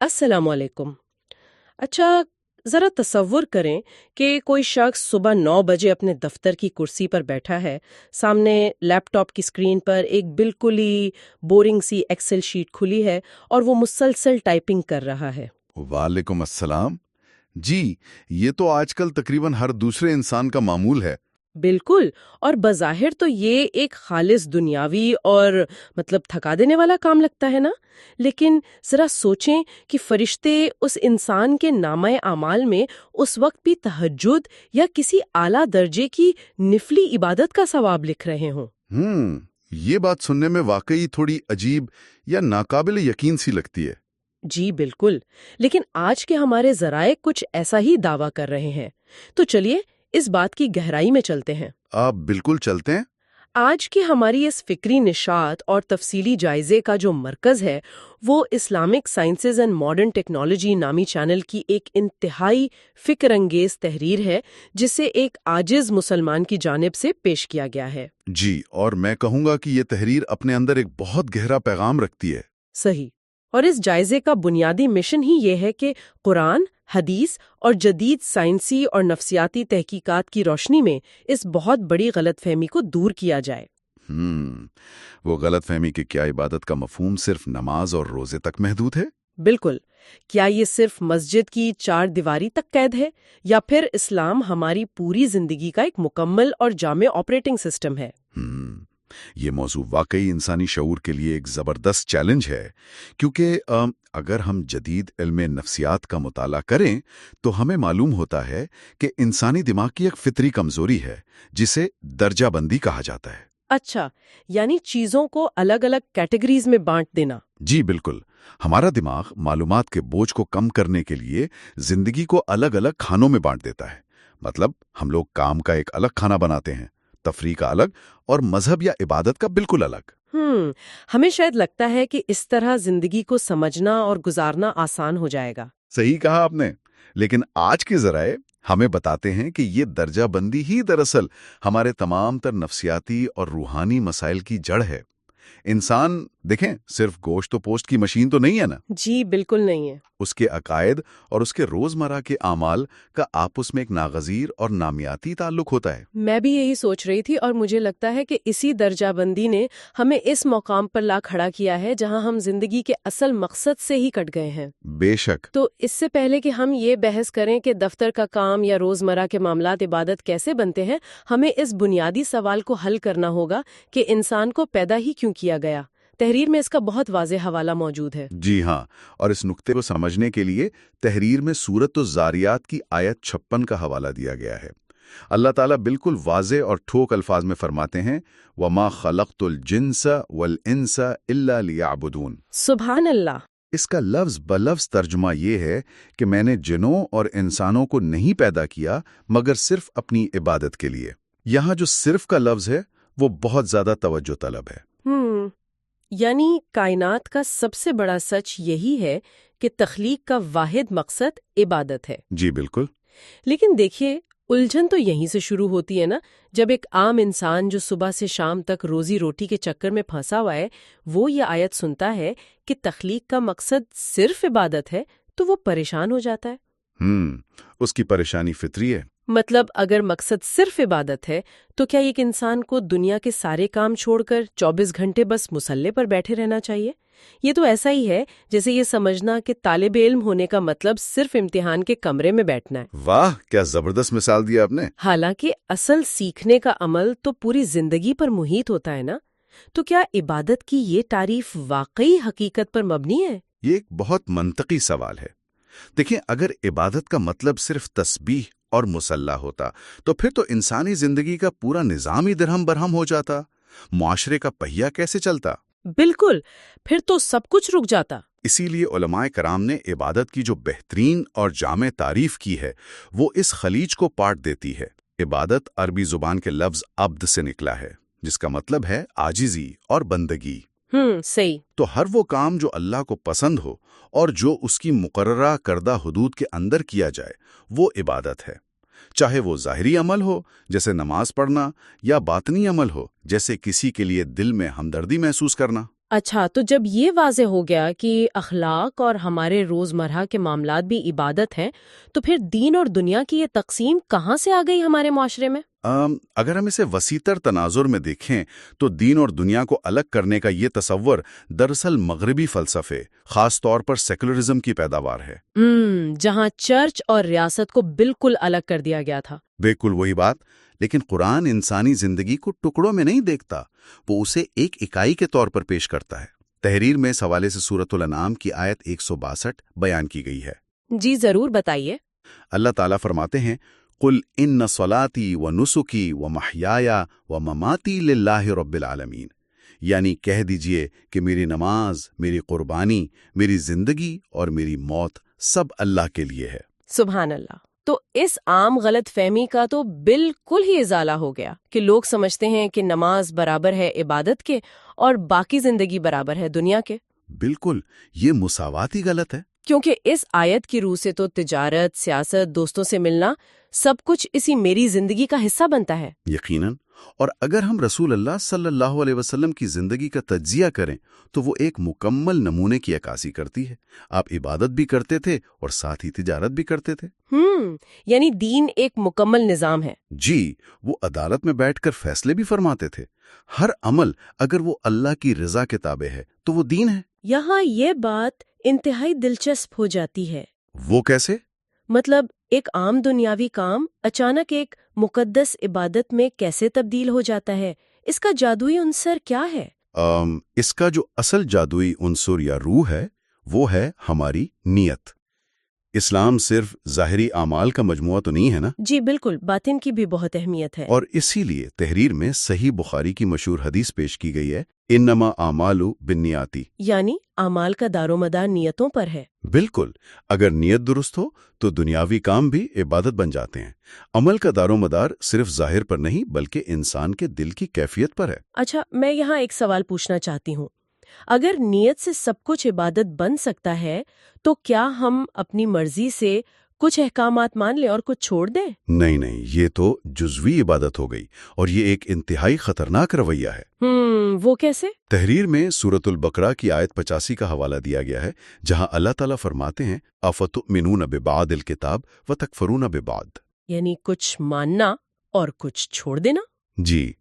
السلام علیکم۔ اچھا، ذرا تصور کریں کہ کوئی شخص صبح 9 بجے اپنے دفتر کی کرسی پر بیٹھا ہے، سامنے لیپ ٹاپ کی اسکرین پر ایک بالکل ہی بورنگ سی ایکسل شیٹ کھلی ہے اور وہ مسلسل ٹائپنگ کر رہا ہے۔ وعلیکم السلام۔ جی، یہ تو آج کل تقریباً ہر دوسرے انسان کا معمول ہے۔ بالکل، اور بظاہر تو یہ ایک خالص دنیاوی اور تھکا دینے والا کام لگتا ہے نا، لیکن ذرا سوچیں کہ فرشتے اس انسان کے نامہ اعمال میں اس وقت بھی تہجد یا کسی اعلیٰ درجے کی نفلی عبادت کا ثواب لکھ رہے ہوں۔ یہ بات سننے میں واقعی تھوڑی عجیب یا ناقابل یقین سی لگتی ہے۔ جی بالکل، لیکن آج کے ہمارے ذرائع کچھ ایسا ہی دعویٰ کر رہے ہیں، تو چلیے اس بات کی گہرائی میں چلتے ہیں۔ آپ بالکل چلتے ہیں۔ آج کی ہماری اس فکری نشاط اور تفصیلی جائزے کا جو مرکز ہے وہ Islamic sciences and modern technology نامی چینل کی ایک انتہائی فکر انگیز تحریر ہے جسے ایک عاجز مسلمان کی جانب سے پیش کیا گیا ہے۔ جی، اور میں کہوں گا کہ یہ تحریر اپنے اندر ایک بہت گہرا پیغام رکھتی ہے۔ صحیح، اور اس جائزے کا بنیادی مشن ہی یہ ہے کہ قرآن، حدیث اور جدید سائنسی اور نفسیاتی تحقیقات کی روشنی میں اس بہت بڑی غلط فہمی کو دور کیا جائے۔ وہ غلط فہمی کہ کیا عبادت کا مفہوم صرف نماز اور روزے تک محدود ہے؟ بالکل، کیا یہ صرف مسجد کی 4 دیواری تک قید ہے یا پھر اسلام ہماری پوری زندگی کا ایک مکمل اور جامع آپریٹنگ سسٹم ہے؟ یہ موضوع واقعی انسانی شعور کے لیے ایک زبردست چیلنج ہے، کیونکہ اگر ہم جدید علم نفسیات کا مطالعہ کریں تو ہمیں معلوم ہوتا ہے کہ انسانی دماغ کی ایک فطری کمزوری ہے جسے درجہ بندی کہا جاتا ہے۔ اچھا، یعنی چیزوں کو الگ الگ کیٹیگریز میں بانٹ دینا۔ جی بالکل، ہمارا دماغ معلومات کے بوجھ کو کم کرنے کے لیے زندگی کو الگ الگ کھانوں میں بانٹ دیتا ہے۔ مطلب ہم لوگ کام کا ایک الگ کھانا بناتے ہیں، تفریح کا الگ، اور مذہب یا عبادت کا بالکل الگ۔ ہمیں شاید لگتا ہے کہ اس طرح زندگی کو سمجھنا اور گزارنا آسان ہو جائے گا۔ صحیح کہا آپ نے، لیکن آج کے ذرائع ہمیں بتاتے ہیں کہ یہ درجہ بندی ہی دراصل ہمارے تمام تر نفسیاتی اور روحانی مسائل کی جڑ ہے۔ انسان دیکھیں، صرف گوشت و پوشت کی مشین تو نہیں ہے نا۔ جی بالکل نہیں ہے۔ اس کے عقائد اور اس کے روزمرہ کے اعمال کا آپس میں ایک ناگزیر اور نامیاتی تعلق ہوتا ہے۔ میں بھی یہی سوچ رہی تھی، اور مجھے لگتا ہے کہ اسی درجہ بندی نے ہمیں اس مقام پر لا کھڑا کیا ہے جہاں ہم زندگی کے اصل مقصد سے ہی کٹ گئے ہیں۔ بے شک۔ تو اس سے پہلے کہ ہم یہ بحث کریں کہ دفتر کا کام یا روزمرہ کے معاملات عبادت کیسے بنتے ہیں، ہمیں اس بنیادی سوال کو حل کرنا ہوگا کہ انسان کو پیدا ہی کیوں کیا گیا۔ تحریر میں اس کا بہت واضح حوالہ موجود ہے۔ جی ہاں، اور اس نقطے کو سمجھنے کے لیے تحریر میں سورۃ الذاریات کی آیت 56 کا حوالہ دیا گیا ہے۔ اللہ تعالیٰ بالکل واضح اور ٹھوک الفاظ میں فرماتے ہیں، وَمَا خَلَقْتُ الْجِنسَ وَالْإِنسَ إِلَّا لِيَعْبُدُونَ۔ سبحان اللہ۔ اس کا لفظ بلفظ ترجمہ یہ ہے کہ میں نے جنوں اور انسانوں کو نہیں پیدا کیا مگر صرف اپنی عبادت کے لیے۔ یہاں جو صرف کا لفظ ہے وہ بہت زیادہ توجہ طلب ہے۔ یعنی کائنات کا سب سے بڑا سچ یہی ہے کہ تخلیق کا واحد مقصد عبادت ہے۔ جی بالکل۔ لیکن دیکھیے، الجھن تو یہیں سے شروع ہوتی ہے نا، جب ایک عام انسان جو صبح سے شام تک روزی روٹی کے چکر میں پھنسا ہوا ہے، وہ یہ آیت سنتا ہے کہ تخلیق کا مقصد صرف عبادت ہے، تو وہ پریشان ہو جاتا ہے۔ اس کی پریشانی فطری ہے۔ مطلب اگر مقصد صرف عبادت ہے تو کیا ایک انسان کو دنیا کے سارے کام چھوڑ کر 24 گھنٹے بس مصلے پر بیٹھے رہنا چاہیے؟ یہ تو ایسا ہی ہے جیسے یہ سمجھنا کہ طالب علم ہونے کا مطلب صرف امتحان کے کمرے میں بیٹھنا ہے۔ واہ، کیا زبردست مثال دیا آپ نے۔ حالانکہ اصل سیکھنے کا عمل تو پوری زندگی پر محیط ہوتا ہے نا۔ تو کیا عبادت کی یہ تعریف واقعی حقیقت پر مبنی ہے؟ یہ ایک بہت منطقی سوال ہے۔ دیکھیں، اگر عبادت کا مطلب صرف تسبیح اور مصلی ہوتا تو پھر تو انسانی زندگی کا پورا نظام ہی درہم برہم ہو جاتا۔ معاشرے کا پہیہ کیسے چلتا؟ بالکل، پھر تو سب کچھ رک جاتا۔ اسی لیے علماء کرام نے عبادت کی جو بہترین اور جامع تعریف کی ہے وہ اس خلیج کو پاٹ دیتی ہے۔ عبادت عربی زبان کے لفظ عبد سے نکلا ہے، جس کا مطلب ہے عاجزی اور بندگی۔ صحیح۔ تو ہر وہ کام جو اللہ کو پسند ہو اور جو اس کی مقررہ کردہ حدود کے اندر کیا جائے وہ عبادت ہے، چاہے وہ ظاہری عمل ہو جیسے نماز پڑھنا یا باطنی عمل ہو جیسے کسی کے لیے دل میں ہمدردی محسوس کرنا۔ اچھا، تو جب یہ واضح ہو گیا کہ اخلاق اور ہمارے روزمرہ کے معاملات بھی عبادت ہیں، تو پھر دین اور دنیا کی یہ تقسیم کہاں سے آ گئی ہمارے معاشرے میں؟ اگر ہم اسے وسیع تناظر میں دیکھیں تو دین اور دنیا کو الگ کرنے کا یہ تصور دراصل مغربی فلسفے، خاص طور پر سیکولرزم کی پیداوار ہے۔ جہاں چرچ اور ریاست کو بالکل الگ کر دیا گیا تھا۔ بالکل وہی بات، لیکن قرآن انسانی زندگی کو ٹکڑوں میں نہیں دیکھتا، وہ اسے ایک اکائی کے طور پر پیش کرتا ہے۔ تحریر میں اس حوالے سے سورۃ الانعام کی آیت 162 بیان کی گئی ہے۔ جی ضرور بتائیے۔ اللہ تعالیٰ فرماتے ہیں، قُلْ إِنَّ صَلَاتِي وَنُسُكِي وَمَحْيَايَ وَمَمَاتِي لِلَّهِ رَبِّ الْعَالَمِينَ، یعنی کہہ دیجئے کہ میری نماز، میری قربانی، میری زندگی اور میری موت سب اللہ کے لیے ہے۔ سبحان اللہ۔ تو اس عام غلط فہمی کا تو بالکل ہی ازالہ ہو گیا کہ لوگ سمجھتے ہیں کہ نماز برابر ہے عبادت کے اور باقی زندگی برابر ہے دنیا کے۔ بالکل، یہ مساوات ہی غلط ہے۔ کیونکہ اس آیت کی روح سے تو تجارت، سیاست، دوستوں سے ملنا سب کچھ اسی میری زندگی کا حصہ بنتا ہے۔ یقیناً، اور اگر ہم رسول اللہ صلی اللہ علیہ وسلم کی زندگی کا تجزیہ کریں تو وہ ایک مکمل نمونے کی عکاسی کرتی ہے۔ آپ عبادت بھی کرتے تھے اور ساتھ ہی تجارت بھی کرتے تھے۔ یعنی دین ایک مکمل نظام ہے۔ جی، وہ عدالت میں بیٹھ کر فیصلے بھی فرماتے تھے۔ ہر عمل اگر وہ اللہ کی رضا کے تابع ہے تو وہ دین ہے۔ یہاں یہ بات انتہائی دلچسپ ہو جاتی ہے۔ وہ کیسے؟ مطلب ایک عام دنیاوی کام اچانک ایک مقدس عبادت میں کیسے تبدیل ہو جاتا ہے؟ اس کا جادوئی عنصر کیا ہے؟ اس کا جو اصل جادوئی عنصر یا روح ہے وہ ہے ہماری نیت۔ اسلام صرف ظاہری اعمال کا مجموعہ تو نہیں ہے نا؟ جی بالکل، باطن کی بھی بہت اہمیت ہے۔ اور اسی لیے تحریر میں صحیح بخاری کی مشہور حدیث پیش کی گئی ہے، انما اعمال بالنیات، یعنی اعمال کا دار و مدار نیتوں پر ہے۔ بالکل، اگر نیت درست ہو تو دنیاوی کام بھی عبادت بن جاتے ہیں۔ عمل کا دار و مدار صرف ظاہر پر نہیں بلکہ انسان کے دل کی کیفیت پر ہے۔ اچھا، میں یہاں ایک سوال پوچھنا چاہتی ہوں۔ اگر نیت سے سب کچھ عبادت بن سکتا ہے تو کیا ہم اپنی مرضی سے کچھ احکامات مان لیں اور کچھ چھوڑ دیں؟ نہیں، یہ تو جزوی عبادت ہو گئی، اور یہ ایک انتہائی خطرناک رویہ ہے۔ وہ کیسے؟ تحریر میں سورۃ البقرہ کی آیت 85 کا حوالہ دیا گیا ہے، جہاں اللہ تعالیٰ فرماتے ہیں، افتؤمنون ببعض الکتاب وتکفرون ببعض، یعنی کچھ ماننا اور کچھ چھوڑ دینا۔ جی،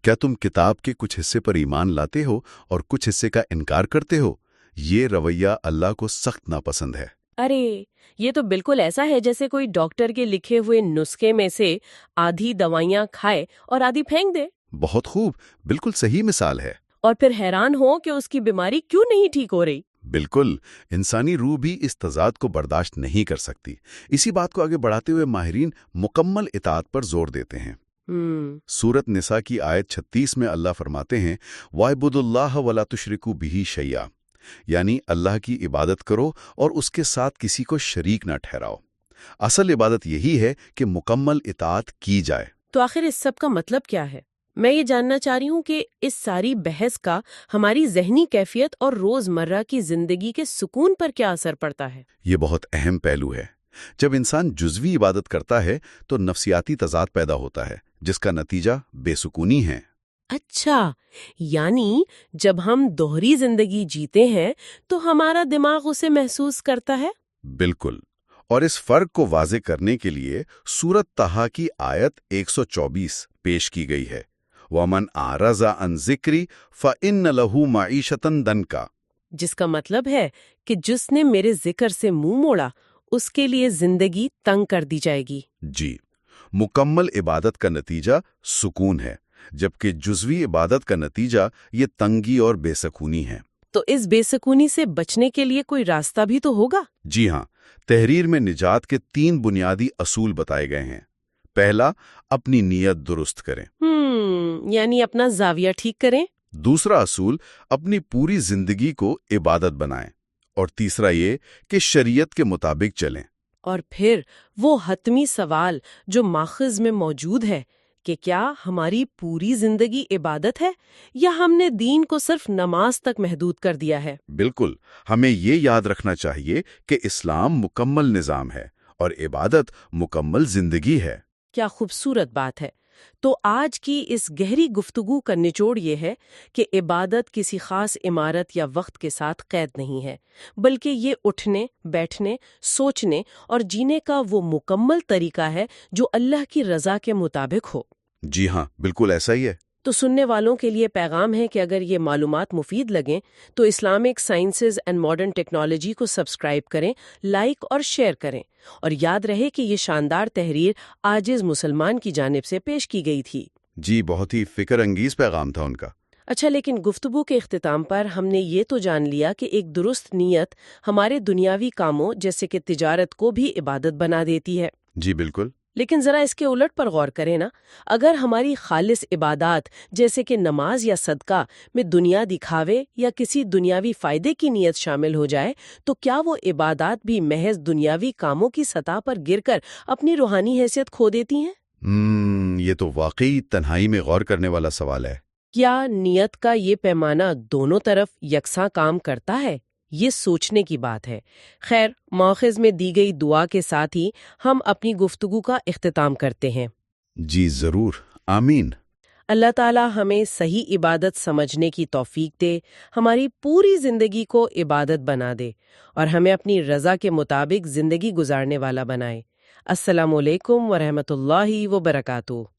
کیا تم کتاب کے کچھ حصے پر ایمان لاتے ہو اور کچھ حصے کا انکار کرتے ہو؟ یہ رویہ اللہ کو سخت ناپسند ہے۔ ارے، یہ تو بالکل ایسا ہے جیسے کوئی ڈاکٹر کے لکھے ہوئے نسخے میں سے آدھی دوائیاں کھائے اور آدھی پھینک دے۔ بہت خوب، بالکل صحیح مثال ہے۔ اور پھر حیران ہو کہ اس کی بیماری کیوں نہیں ٹھیک ہو رہی۔ بالکل، انسانی روح بھی اس تضاد کو برداشت نہیں کر سکتی۔ اسی بات کو آگے بڑھاتے ہوئے ماہرین مکمل اطاعت پر زور دیتے ہیں۔ سورۃ نساء کی آیت 36 میں اللہ فرماتے ہیں، وَاعْبُدُوا اللَّهَ وَلَا تُشْرِكُوا بِهِ شَيْئًا، یعنی اللہ کی عبادت کرو اور اس کے ساتھ کسی کو شریک نہ ٹھہراؤ۔ اصل عبادت یہی ہے کہ مکمل اطاعت کی جائے۔ تو آخر اس سب کا مطلب کیا ہے؟ میں یہ جاننا چاہ رہی ہوں کہ اس ساری بحث کا ہماری ذہنی کیفیت اور روزمرہ کی زندگی کے سکون پر کیا اثر پڑتا ہے؟ یہ بہت اہم پہلو ہے۔ جب انسان جزوی عبادت کرتا ہے تو نفسیاتی تضاد پیدا ہوتا ہے، جس کا نتیجہ بے سکونی ہے۔ اچھا، یعنی جب ہم دوہری زندگی جیتے ہیں تو ہمارا دماغ اسے محسوس کرتا ہے؟ بالکل، اور اس فرق کو واضح کرنے کے لیے سورۃ طٰہٰ کی آیت 124 پیش کی گئی ہے، وَمَنْ أَعْرَضَ عَنْ ذِكْرِي فَإِنَّ لَهُ مَعِيشَةً ضَنْكًا، جس کا مطلب ہے کہ جس نے میرے ذکر سے منہ موڑا اس کے لیے زندگی تنگ کر دی جائے گی۔ جی، مکمل عبادت کا نتیجہ سکون ہے، جبکہ جزوی عبادت کا نتیجہ یہ تنگی اور بے سکونی ہے۔ تو اس بے سکونی سے بچنے کے لیے کوئی راستہ بھی تو ہوگا؟ جی ہاں، تحریر میں نجات کے 3 بنیادی اصول بتائے گئے ہیں۔ پہلا، اپنی نیت درست کریں۔ یعنی اپنا زاویہ ٹھیک کریں۔ دوسرا اصول، اپنی پوری زندگی کو عبادت بنائیں۔ اور تیسرا یہ کہ شریعت کے مطابق چلیں۔ اور پھر وہ حتمی سوال جو ماخذ میں موجود ہے کہ کیا ہماری پوری زندگی عبادت ہے یا ہم نے دین کو صرف نماز تک محدود کر دیا ہے؟ بالکل، ہمیں یہ یاد رکھنا چاہیے کہ اسلام مکمل نظام ہے اور عبادت مکمل زندگی ہے۔ کیا خوبصورت بات ہے۔ تو آج کی اس گہری گفتگو کا نچوڑ یہ ہے کہ عبادت کسی خاص عمارت یا وقت کے ساتھ قید نہیں ہے، بلکہ یہ اٹھنے، بیٹھنے، سوچنے اور جینے کا وہ مکمل طریقہ ہے جو اللہ کی رضا کے مطابق ہو۔ جی ہاں، بالکل ایسا ہی ہے۔ تو سننے والوں کے لیے پیغام ہے کہ اگر یہ معلومات مفید لگیں تو Islamic sciences and modern technology کو سبسکرائب کریں، لائک اور شیئر کریں، اور یاد رہے کہ یہ شاندار تحریر عاجز مسلمان کی جانب سے پیش کی گئی تھی۔ جی، بہت ہی فکر انگیز پیغام تھا ان کا۔ اچھا، لیکن گفتگو کے اختتام پر ہم نے یہ تو جان لیا کہ ایک درست نیت ہمارے دنیاوی کاموں جیسے کہ تجارت کو بھی عبادت بنا دیتی ہے۔ جی بالکل۔ لیکن ذرا اس کے الٹ پر غور کریں نا، اگر ہماری خالص عبادات جیسے کہ نماز یا صدقہ میں دنیا دکھاوے یا کسی دنیاوی فائدے کی نیت شامل ہو جائے تو کیا وہ عبادات بھی محض دنیاوی کاموں کی سطح پر گر کر اپنی روحانی حیثیت کھو دیتی ہیں؟ یہ تو واقعی تنہائی میں غور کرنے والا سوال ہے۔ کیا نیت کا یہ پیمانہ دونوں طرف یکساں کام کرتا ہے؟ یہ سوچنے کی بات ہے۔ خیر، مؤخذ میں دی گئی دعا کے ساتھ ہی ہم اپنی گفتگو کا اختتام کرتے ہیں۔ جی ضرور، آمین۔ اللہ تعالی ہمیں صحیح عبادت سمجھنے کی توفیق دے، ہماری پوری زندگی کو عبادت بنا دے اور ہمیں اپنی رضا کے مطابق زندگی گزارنے والا بنائے۔ السلام علیکم ورحمۃ اللہ وبرکاتہ۔